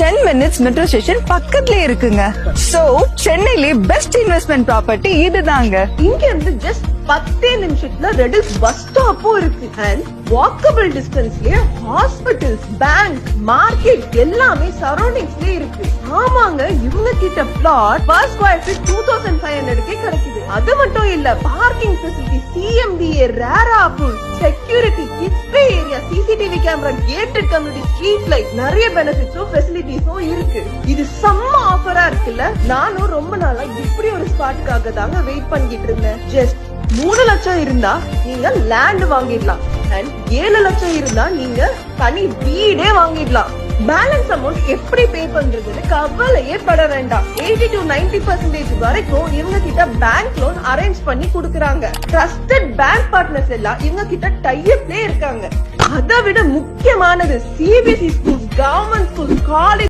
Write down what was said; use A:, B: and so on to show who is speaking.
A: 10 minutes metro station பக்கத்துலயே இருக்குங்க. So சென்னையிலே பெஸ்ட் இன்வெஸ்ட்மெண்ட் ப்ராப்பர்ட்டி இதுதாங்க.
B: இங்க இருந்து ஜஸ்ட் 10 நிமிஷத்துல ரெடில்ஸ் பஸ் ஸ்டாப்பும் இருக்கு. அண்ட் வாக்கபிள் டிஸ்டன்ஸ்லயே ஹாஸ்பிட்டல்ஸ், பேங்க், மார்க்கெட் எல்லாமே சரௌண்டிங்ஸ்லயே இருக்கு. ஆமாங்க, இவங்க கிட்ட பிளாட் per square feet 2500 கிடைக்குது. அது மட்டும் இல்ல, parking facility, CMDA, RERA approval, security, kids play area, CCTV camera, gated community, street light, நிறைய பெனிஃபிட்ஸும் ஃபெசிலிட்டிஸும் இருக்கு. இது செம்ம ஆஃபரா இருக்குல்ல. நானும் ரொம்ப நாளா இப்படி ஒரு ஸ்பாட்டுக்காக தாங்க வெயிட் பண்ணிட்டு இருந்தேன். ஜஸ்ட் 3 லட்சம் இருந்தா நீங்க லேண்ட் வாங்கிடலாம். அண்ட் 7 லட்சம் இருந்தா நீங்க தனி வீடே வாங்கிடலாம். பேலன்ஸ் அமௌண்ட் எப்படி பே பண்றதுன்னு கவலையே பட வேண்டாம். 80 to 90% வரைக்கும் இவங்க கிட்ட பேங்க் லோன் அரேஞ்ச் பண்ணி கொடுக்கறாங்க. ட்ரஸ்டட் பேங்க் பார்ட்னர்ஸ் எல்லாம் இவங்க கிட்ட டைப்லயே இருக்காங்க. அதை விட முக்கியமானது, CBSE school, government school, college